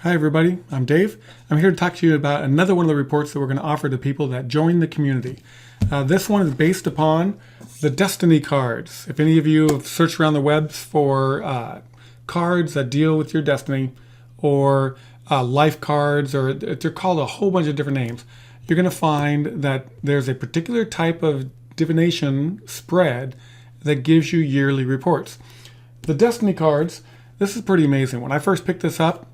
Hi everybody, I'm Dave. I'm here to talk to you about another one of the reports that we're going to offer to people that join the community. This one is based upon the Destiny cards. If any of you have searched around the webs for cards that deal with your destiny, or life cards, or they're called a whole bunch of different names, you're going to find that there's a particular type of divination spread that gives you yearly reports. The Destiny cards, this is pretty amazing. When I first picked this up,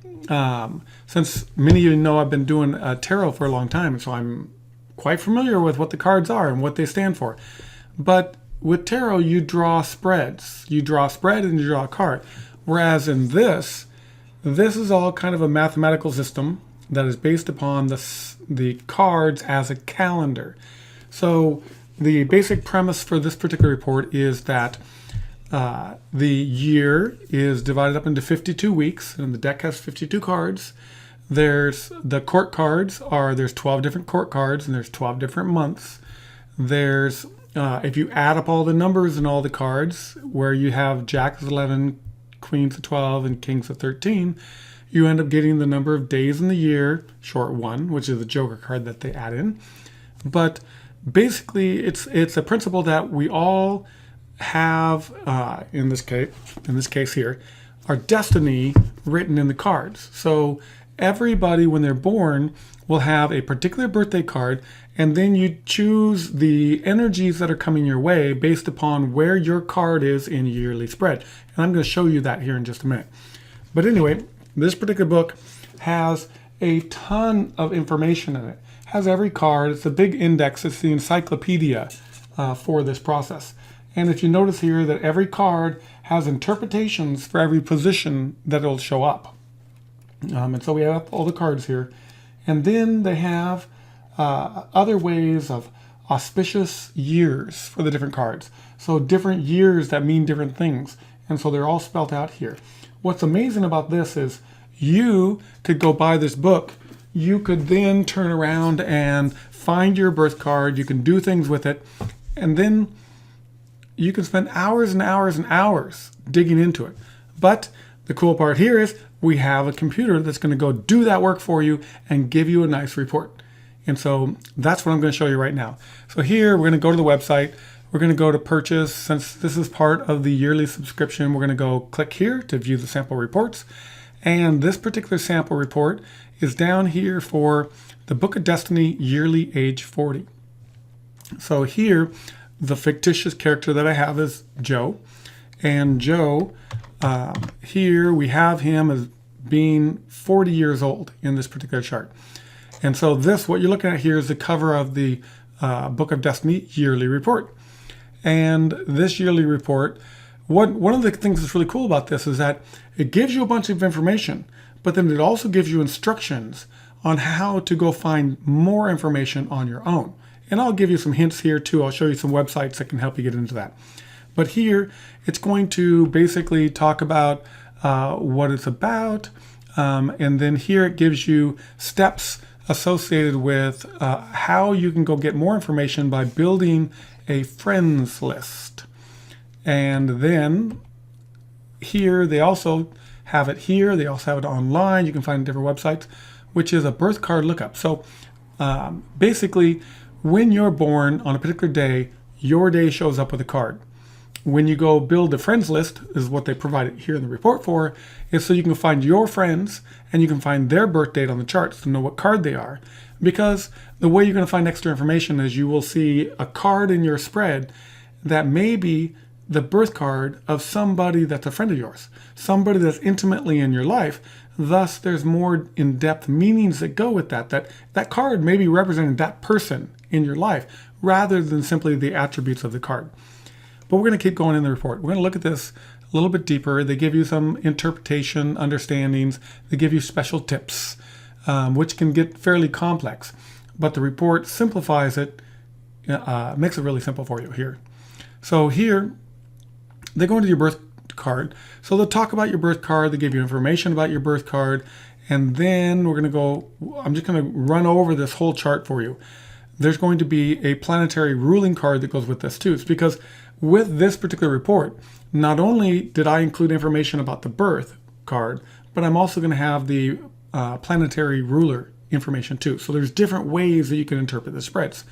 since many of you know I've been doing tarot for a long time, so I'm quite familiar with what the cards are and what they stand for. But with tarot, you draw spreads. You draw a spread and you draw a card. Whereas in this is all kind of a mathematical system that is based upon the cards as a calendar. So the basic premise for this particular report is that the year is divided up into 52 weeks, and the deck has 52 cards. There's the court cards there's 12 different court cards, and there's 12 different months. There's if you add up all the numbers in all the cards, where you have jacks of 11, queens of 12, and kings of 13, you end up getting the number of days in the year, short one, which is the Joker card that they add in. But basically, it's a principle that we all have, in this case here, our destiny written in the cards. So everybody, when they're born, will have a particular birthday card, and then you choose the energies that are coming your way based upon where your card is in your yearly spread. And I'm going to show you that here in just a minute. But anyway, this particular book has a ton of information in it. It has every card. It's a big index. It's the encyclopedia for this process. And if you notice here that every card has interpretations for every position that it'll show up. And so we have all the cards here. And then they have other ways of auspicious years for the different cards. So different years that mean different things. And so they're all spelled out here. What's amazing about this is you could go buy this book. You could then turn around and find your birth card. You can do things with it. And then you can spend hours and hours and hours digging into it. But the cool part here is we have a computer that's going to go do that work for you and give you a nice report. And so that's what I'm going to show you right now. So here we're going to go to the website. We're going to go to purchase. Since this is part of the yearly subscription, we're going to go click here to view the sample reports. And this particular sample report is down here for the Book of Destiny Yearly Age 40. So here, the fictitious character that I have is Joe. And Joe, here we have him as being 40 years old in this particular chart. And so what you're looking at here is the cover of the Book of Destiny Yearly Report. And this yearly report, one of the things that's really cool about this is that it gives you a bunch of information, but then it also gives you instructions on how to go find more information on your own. And I'll give you some hints here too. I'll show you some websites that can help you get into that. But here, it's going to basically talk about what it's about. And then here it gives you steps associated with how you can go get more information by building a friends list. And then here, they also have it here. They also have it online. You can find different websites, which is a birth card lookup. So basically, when you're born on a particular day, your day shows up with a card. When you go build a friends list, is what they provided here in the report for, is so you can find your friends and you can find their birth date on the charts to know what card they are. Because the way you're going to find extra information is you will see a card in your spread that may be the birth card of somebody that's a friend of yours, somebody that's intimately in your life. Thus, there's more in-depth meanings that go with that. That card may be representing that person in your life rather than simply the attributes of the card. But we're going to keep going in the report. We're going to look at this a little bit deeper. They give you some interpretation, understandings. They give you special tips, which can get fairly complex. But the report simplifies it, makes it really simple for you here. So here, they go into your birth card. So they'll talk about your birth card. They give you information about your birth card. And then we're going to go, I'm just going to run over this whole chart for you. There's going to be a planetary ruling card that goes with this too. It's because with this particular report, not only did I include information about the birth card, but I'm also going to have the planetary ruler information too. So there's different ways that you can interpret the spreads.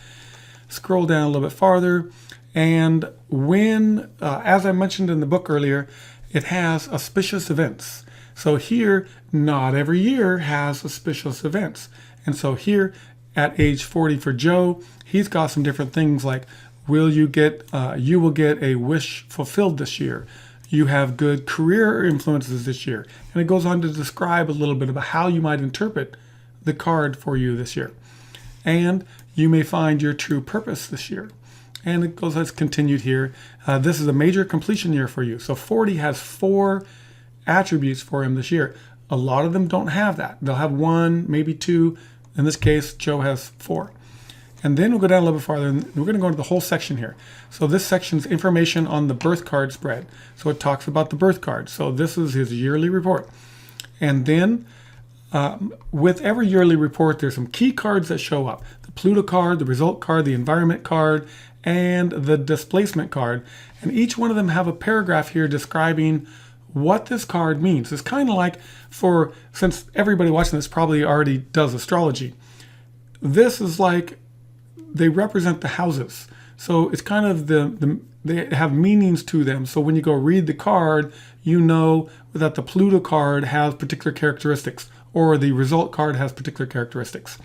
Scroll down a little bit farther, and when, as I mentioned in the book earlier, it has auspicious events. So here, not every year has auspicious events. And so here, at age 40 for Joe, he's got some different things like, you will get a wish fulfilled this year. You have good career influences this year. And it goes on to describe a little bit about how you might interpret the card for you this year. And you may find your true purpose this year. And it goes as continued here. This is a major completion year for you. So 40 has 4 attributes for him this year. A lot of them don't have that. They'll have 1, maybe 2. In this case, Joe has 4. And then we'll go down a little bit farther, and we're going to go into the whole section here. So this section's information on the birth card spread. So it talks about the birth card. So this is his yearly report. And then with every yearly report, there's some key cards that show up. The Pluto card, the result card, the environment card, and the displacement card. And each one of them have a paragraph here describing what this card means. It's kind of like, since everybody watching this probably already does astrology, this is like, they represent the houses. So it's kind of they have meanings to them. So when you go read the card, you know that the Pluto card has particular characteristics, or the result card has particular characteristics.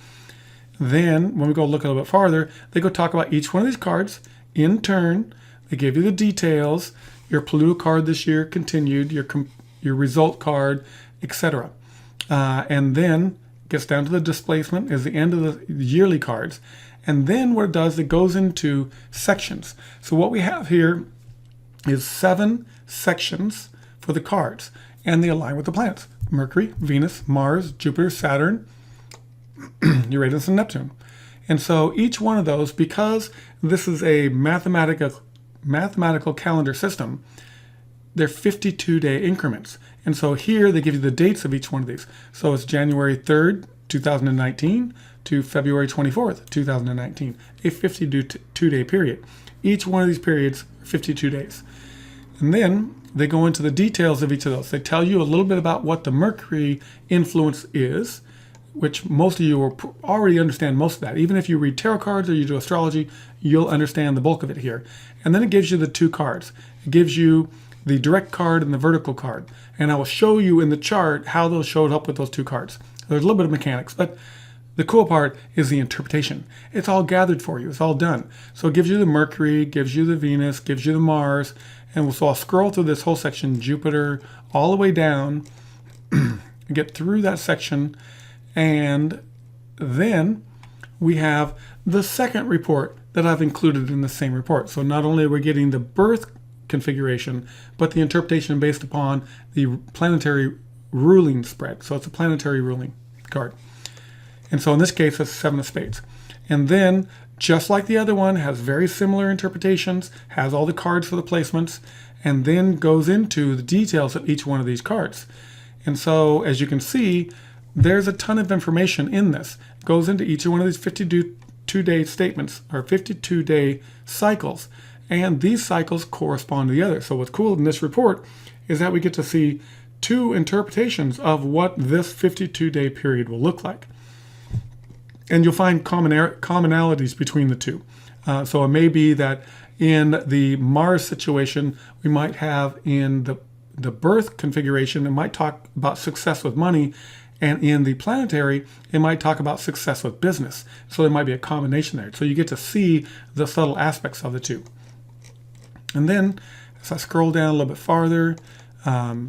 Then when we go look a little bit farther, they go talk about each one of these cards in turn. They give you the details, your Pluto card this year continued, your result card, etc. And then gets down to the displacement is the end of the yearly cards. And then what it does, it goes into sections. So what we have here is 7 sections for the cards, and they align with the planets: Mercury, Venus, Mars, Jupiter, Saturn, Uranus, and Neptune. And so each one of those, because this is a mathematical calendar system, they're 52-day increments. And so here they give you the dates of each one of these. So it's January 3rd, 2019 to February 24th, 2019, a 52-day period. Each one of these periods, 52 days. And then they go into the details of each of those. They tell you a little bit about what the Mercury influence is, which most of you will already understand most of that. Even if you read tarot cards or you do astrology, you'll understand the bulk of it here. And then it gives you the 2 cards. It gives you the direct card and the vertical card. And I will show you in the chart how those showed up with those 2 cards. There's a little bit of mechanics, but the cool part is the interpretation. It's all gathered for you. It's all done. So it gives you the Mercury, gives you the Venus, gives you the Mars. And so I'll scroll through this whole section, Jupiter, all the way down, get through that section. And then we have the second report that I've included in the same report. So not only are we getting the birth configuration, but the interpretation based upon the planetary ruling spread. So it's a planetary ruling card. And so in this case, it's 7 of spades. And then, just like the other one, has very similar interpretations, has all the cards for the placements, and then goes into the details of each one of these cards. And so, as you can see, there's a ton of information in this. It goes into each one of these 52-day statements, or 52-day cycles. And these cycles correspond to the other. So what's cool in this report is that we get to see 2 interpretations of what this 52-day period will look like. And you'll find commonalities between the 2. So it may be that in the Mars situation, we might have in the birth configuration, it might talk about success with money. And in the planetary, it might talk about success with business. So there might be a combination there. So you get to see the subtle aspects of the 2. And then as I scroll down a little bit farther,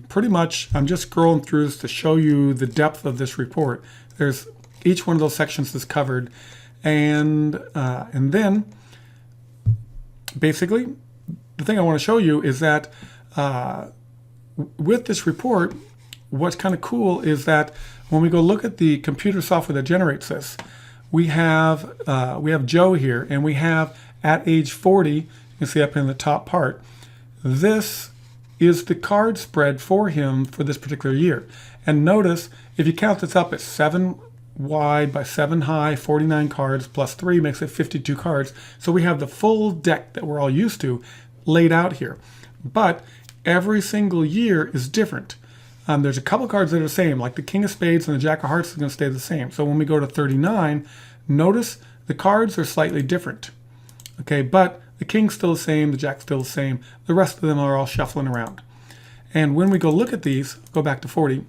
pretty much I'm just scrolling through this to show you the depth of this report. There's each one of those sections is covered, and then basically the thing I want to show you is that with this report, what's kind of cool is that when we go look at the computer software that generates this, we have Joe here, and we have at age 40. You can see up in the top part, this is the card spread for him for this particular year. And notice if you count this up, it's 7 wide by 7 high, 49 cards plus 3 makes it 52 cards. So we have the full deck that we're all used to laid out here. But every single year is different. There's a couple cards that are the same, like the King of Spades and the Jack of Hearts is going to stay the same. So when we go to 39, notice the cards are slightly different. Okay, but the King's still the same, the Jack's still the same. The rest of them are all shuffling around. And when we go look at these, go back to 40,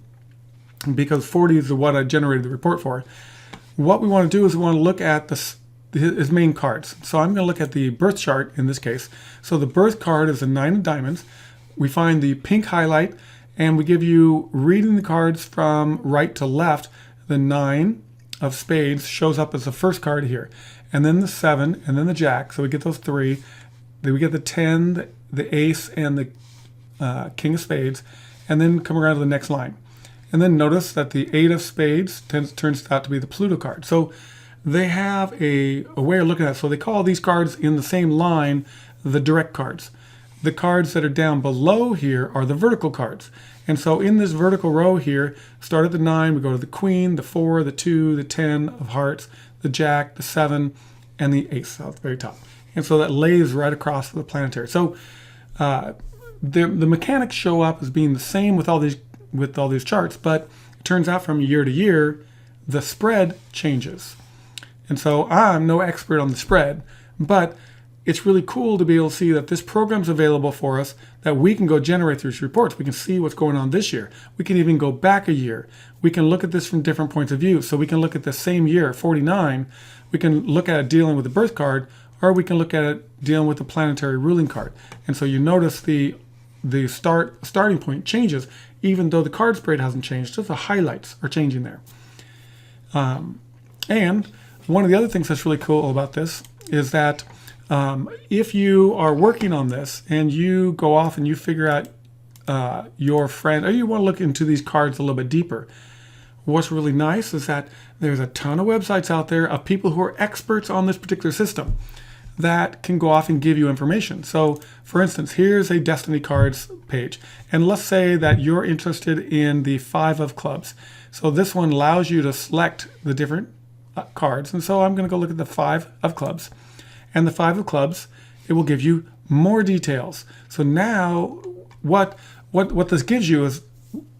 because 40 is what I generated the report for. What we want to do is we want to look at his main cards. So I'm going to look at the birth chart in this case. So the birth card is a 9 of diamonds. We find the pink highlight, and we give you reading the cards from right to left. The 9 of spades shows up as the first card here, and then the 7, and then the Jack. So we get those 3. Then we get the 10, the ace, and the King of Spades, and then come around to the next line. And then notice that the 8 of spades turns out to be the Pluto card. So they have a way of looking at it. So they call these cards in the same line the direct cards. The cards that are down below here are the vertical cards. And so in this vertical row here, start at the 9, we go to the Queen, the 4, the 2, the 10 of hearts, the Jack, the 7, and the ace at the very top. And so that lays right across the planetary. So the mechanics show up as being the same with all these charts, but it turns out from year to year, the spread changes. And so I'm no expert on the spread, but it's really cool to be able to see that this program's available for us, that we can go generate these reports. We can see what's going on this year. We can even go back a year. We can look at this from different points of view. So we can look at the same year, 49. We can look at it dealing with the birth card, or we can look at it dealing with the planetary ruling card. And so you notice the starting point changes, even though the card spread hasn't changed. Just the highlights are changing there. And one of the other things that's really cool about this is that if you are working on this and you go off and you figure out your friend, or you want to look into these cards a little bit deeper, what's really nice is that there's a ton of websites out there of people who are experts on this particular system that can go off and give you information. So for instance, here's a Destiny Cards page. And let's say that you're interested in the 5 of clubs. So this one allows you to select the different cards. And so I'm going to go look at the 5 of clubs. And the 5 of clubs, it will give you more details. So now what this gives you is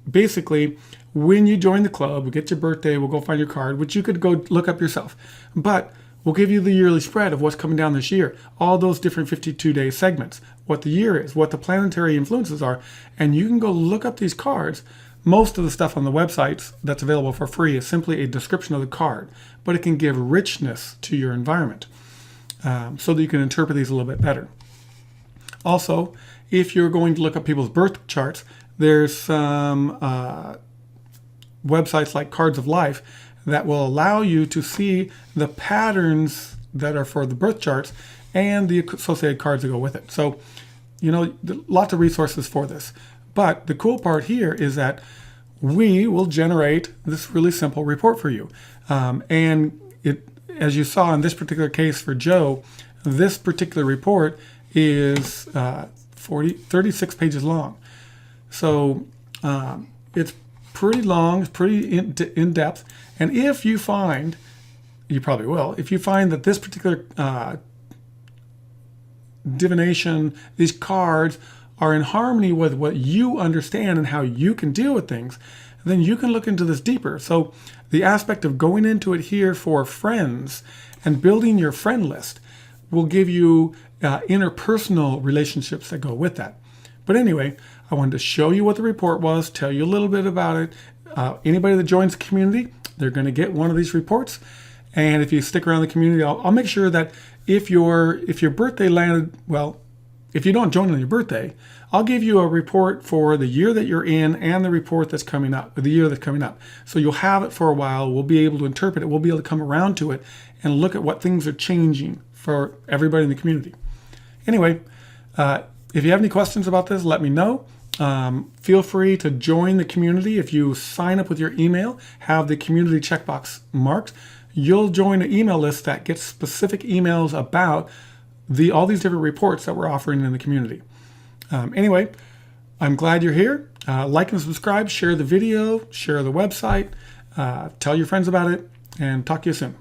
basically when you join the club, we get your birthday, we'll go find your card, which you could go look up yourself. But we'll give you the yearly spread of what's coming down this year, all those different 52-day segments, what the year is, what the planetary influences are, and you can go look up these cards. Most of the stuff on the websites that's available for free is simply a description of the card, but it can give richness to your environment so that you can interpret these a little bit better. Also, if you're going to look up people's birth charts, there's some websites like Cards of Life that will allow you to see the patterns that are for the birth charts and the associated cards that go with it. So, lots of resources for this. But the cool part here is that we will generate this really simple report for you. And as you saw in this particular case for Joe, this particular report is 36 pages long. So it's pretty long, it's pretty in-depth. And if you find, you probably will, if you find that this particular divination, these cards are in harmony with what you understand and how you can deal with things, then you can look into this deeper. So the aspect of going into it here for friends and building your friend list will give you interpersonal relationships that go with that. But anyway, I wanted to show you what the report was, tell you a little bit about it. Anybody that joins the community, they're going to get one of these reports. And if you stick around the community, I'll make sure that if your birthday landed, well, if you don't join on your birthday, I'll give you a report for the year that you're in and the report that's coming up, the year that's coming up. So you'll have it for a while. We'll be able to interpret it. We'll be able to come around to it and look at what things are changing for everybody in the community. Anyway, if you have any questions about this, let me know. Feel free to join the community. If you sign up with your email, have the community checkbox marked, you'll join an email list that gets specific emails about all these different reports that we're offering in the community. Anyway, I'm glad you're here. Like and subscribe, share the video, share the website, tell your friends about it, and talk to you soon.